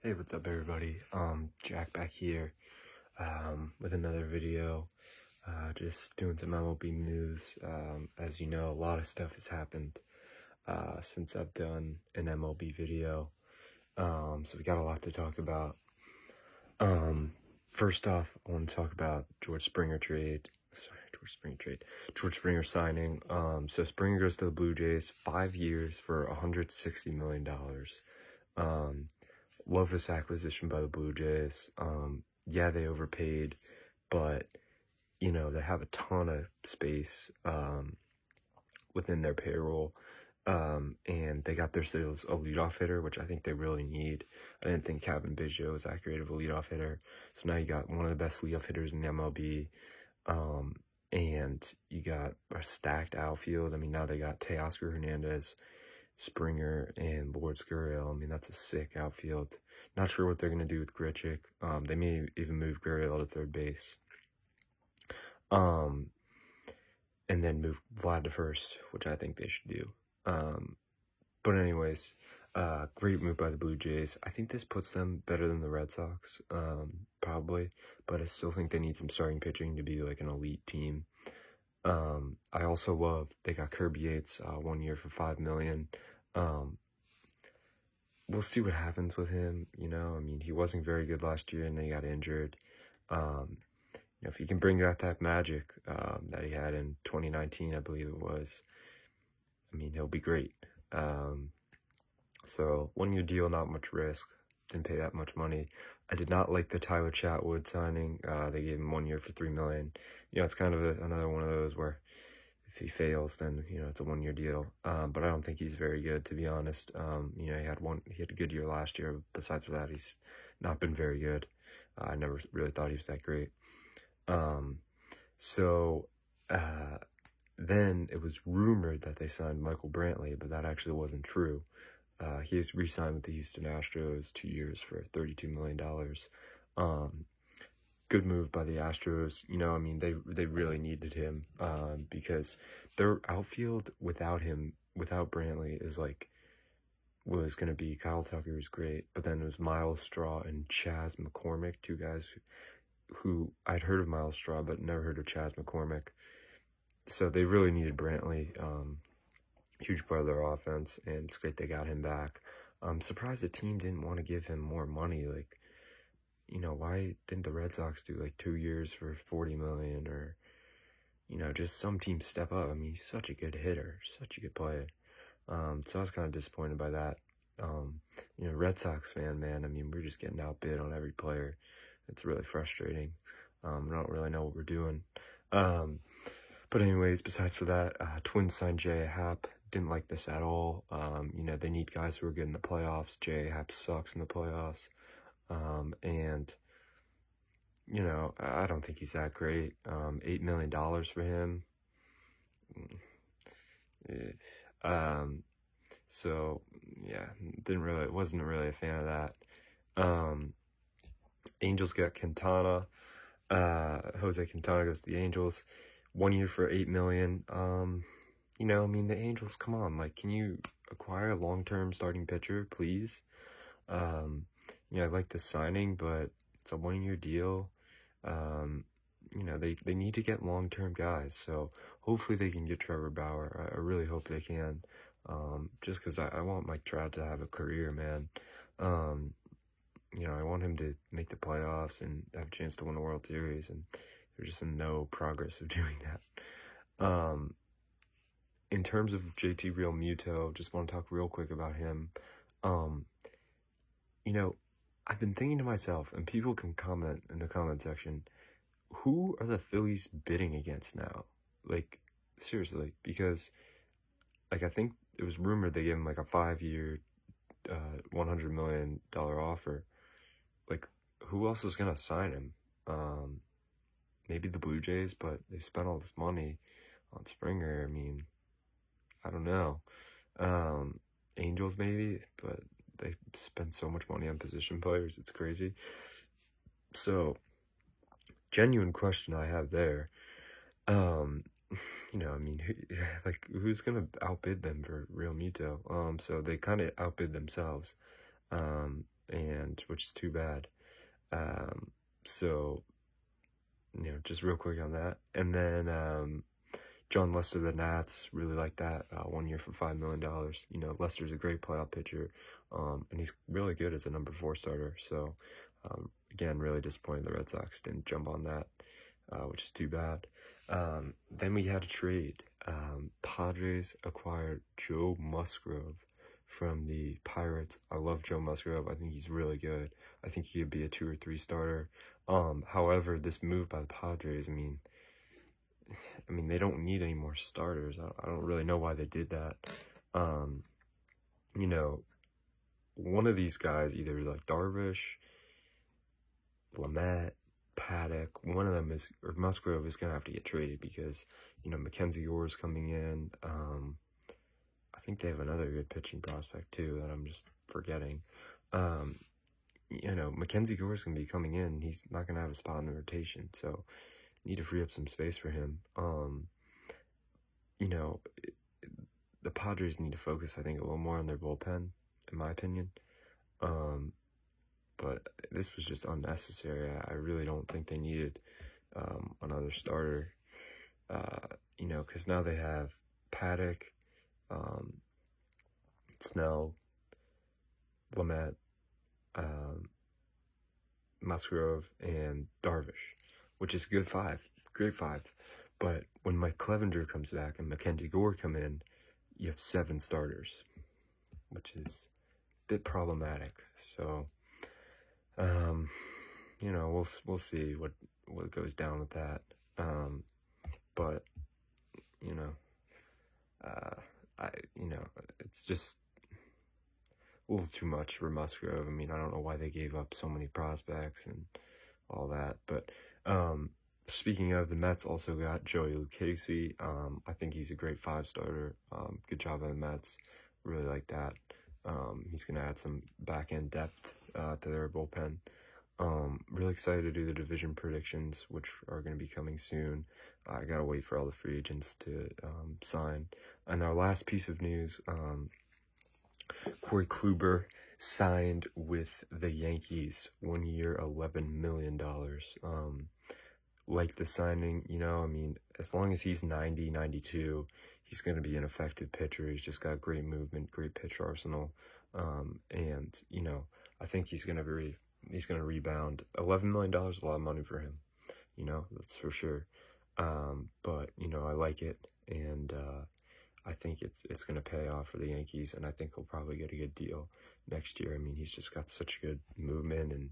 Hey, what's up everybody? Jack back here, with another video, just doing some MLB news. As you know, a lot of stuff has happened, since I've done an MLB video, so we got a lot to talk about. First off, I want to talk about George Springer signing. So Springer goes to the Blue Jays, 5 years for $160 million. Love this acquisition by the Blue Jays. Yeah, they overpaid, but, you know, they have a ton of space, within their payroll. And they got themselves a leadoff hitter, which I think they really need. I didn't think Kevin Biggio was that great of a leadoff hitter. So now you got one of the best leadoff hitters in the MLB. And you got a stacked outfield. I mean, now they got Teoscar Hernandez, Springer, and Lourdes Gurriel. I mean, that's a sick outfield. Not sure what they're going to do with Grichuk. They may even move Gurriel to third base. And then move Vlad to first, which I think they should do. But anyways, great move by the Blue Jays. I think this puts them better than the Red Sox, probably. But I still think they need some starting pitching to be like an elite team. I also love they got Kirby Yates, 1 year for $5 million. We'll see what happens with him. You know, I mean, he wasn't very good last year, and then he got injured. You know, if he can bring out that magic that he had in 2019, I believe it was, I mean, he'll be great. So 1 year deal, not much risk. Didn't pay that much money. I did not like the Tyler Chatwood signing. They gave him 1 year for $3 million. You know, it's kind of another one of those where if he fails, then, you know, it's a 1 year deal. But I don't think he's very good, to be honest. You know, he had a good year last year. Besides that, he's not been very good. I never really thought he was that great. Then it was rumored that they signed Michael Brantley, but that actually wasn't true. He has re-signed with the Houston Astros 2 years for $32 million. Good move by the Astros. You know, I mean, they really needed him, because their outfield without him, without Brantley, was going to be Kyle Tucker was great, but then it was Miles Straw and Chas McCormick, two guys who I'd heard of Miles Straw, but never heard of Chas McCormick. So they really needed Brantley, huge part of their offense, and it's great they got him back. I'm surprised the team didn't want to give him more money. Like, you know, why didn't the Red Sox do like 2 years for $40 million, or, you know, just some teams step up? I mean, he's such a good hitter, such a good player. So I was kind of disappointed by that. You know, Red Sox fan, man, I mean, we're just getting outbid on every player. It's really frustrating. I don't really know what we're doing. But anyways, besides for that, Twins signed J.A. Happ. Didn't like this at all. You know, they need guys who are good in the playoffs. J.A. Happ sucks in the playoffs. And, you know, I don't think he's that great. $8 million for him. So, yeah, wasn't really a fan of that. Angels got Quintana. Jose Quintana goes to the Angels. 1 year for $8 million. You know, I mean, the Angels, come on, like, can you acquire a long-term starting pitcher, please? You know, I like the signing, but it's a 1 year deal. You know, they need to get long-term guys, so hopefully they can get Trevor Bauer. I really hope they can, just because I want Mike Trout to have a career, man. You know, I want him to make the playoffs and have a chance to win a World Series, and there's just no progress of doing that. In terms of JT Realmuto, just want to talk real quick about him. You know, I've been thinking to myself, and people can comment in the comment section, who are the Phillies bidding against now? Like, seriously, because, like, I think it was rumored they gave him, like, a 5-year, $100 million offer. Like, who else is going to sign him? Maybe the Blue Jays, but they spent all this money on Springer. I mean, I don't know. Angels maybe, but they spend so much money on position players, it's crazy. So, genuine question I have there. You know, I mean, who's gonna outbid them for Realmuto? So they kind of outbid themselves. And end, which is too bad. So, you know, just real quick on that. And then John Lester, the Nats, really like that. 1 year for $5 million. You know, Lester's a great playoff pitcher, and he's really good as a number 4 starter. So, again, really disappointed the Red Sox didn't jump on that, which is too bad. Then we had a trade. Padres acquired Joe Musgrove from the Pirates. I love Joe Musgrove. I think he's really good. I think he could be a 2 or 3 starter. However, this move by the Padres, I mean, they don't need any more starters. I don't really know why they did that. You know, one of these guys, either like Darvish, Lamet, Paddock, one of them is, or Musgrove is going to have to get traded because, you know, Mackenzie Gore's coming in. I think they have another good pitching prospect too that I'm just forgetting. You know, Mackenzie Gore's going to be coming in. He's not going to have a spot in the rotation, so need to free up some space for him. You know, the Padres need to focus, I think, a little more on their bullpen, in my opinion. But this was just unnecessary. I really don't think they needed another starter. You know, because now they have Paddock, Snell, Lamet, Musgrove, and Darvish, which is good 5, great 5. But when Mike Clevenger comes back and Mackenzie Gore come in, you have 7 starters, which is a bit problematic. So, you know, we'll see what goes down with that. But you know, it's just a little too much for Musgrove. I mean, I don't know why they gave up so many prospects and all that. But speaking of, the Mets also got Joey Lucchesi. I think he's a great 5 starter. Good job on the Mets. Really like that. He's going to add some back-end depth to their bullpen. Really excited to do the division predictions, which are going to be coming soon. I got to wait for all the free agents to sign. And our last piece of news, Corey Kluber signed with the Yankees, 1 year, $11 million. Like the signing, you know, I mean, as long as he's 90, 92, he's going to be an effective pitcher. He's just got great movement, great pitch arsenal. And, you know, I think he's going to rebound. $11 million is a lot of money for him, you know, that's for sure. But, you know, I like it. And, I think it's going to pay off for the Yankees, and I think he'll probably get a good deal next year. I mean, he's just got such good movement, and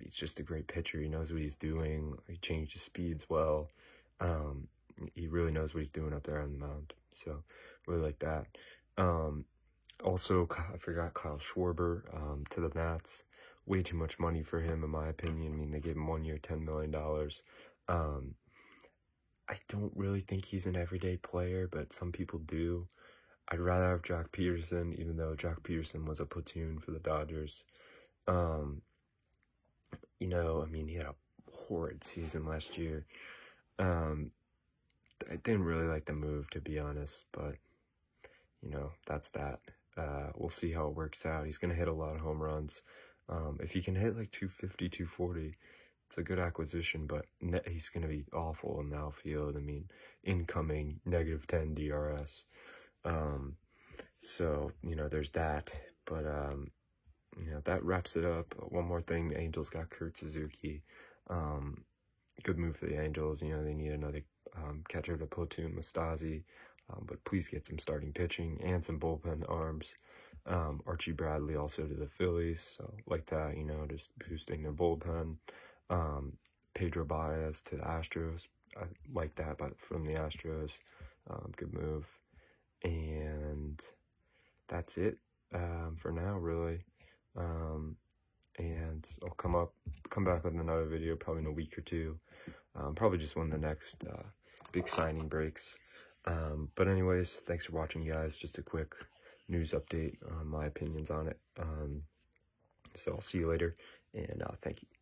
he's just a great pitcher. He knows what he's doing. He changed his speeds well. He really knows what he's doing up there on the mound. So, really like that. Also, I forgot Kyle Schwarber to the Nats. Way too much money for him, in my opinion. I mean, they gave him 1 year, $10 million. I don't really think he's an everyday player, but some people do. I'd rather have Jock Peterson, even though Jock Peterson was a platoon for the Dodgers. You know, I mean, he had a horrid season last year. I didn't really like the move, to be honest, but, you know, that's that. We'll see how it works out. He's going to hit a lot of home runs. If he can hit like 250, 240, it's a good acquisition, but he's going to be awful in the outfield. I mean, incoming -10 DRS. So, you know, there's that. But, you know, that wraps it up. One more thing, the Angels got Kurt Suzuki. Good move for the Angels. You know, they need another catcher to platoon Mustasi. But please get some starting pitching and some bullpen arms. Archie Bradley also to the Phillies. So, like that, you know, just boosting their bullpen. Pedro Baez to the Astros. I like that from the Astros. Good move. And that's it for now, really. And I'll come back with another video probably in a week or two. Probably just when the next big signing breaks. But anyways, thanks for watching, guys. Just a quick news update on my opinions on it. So I'll see you later, and thank you.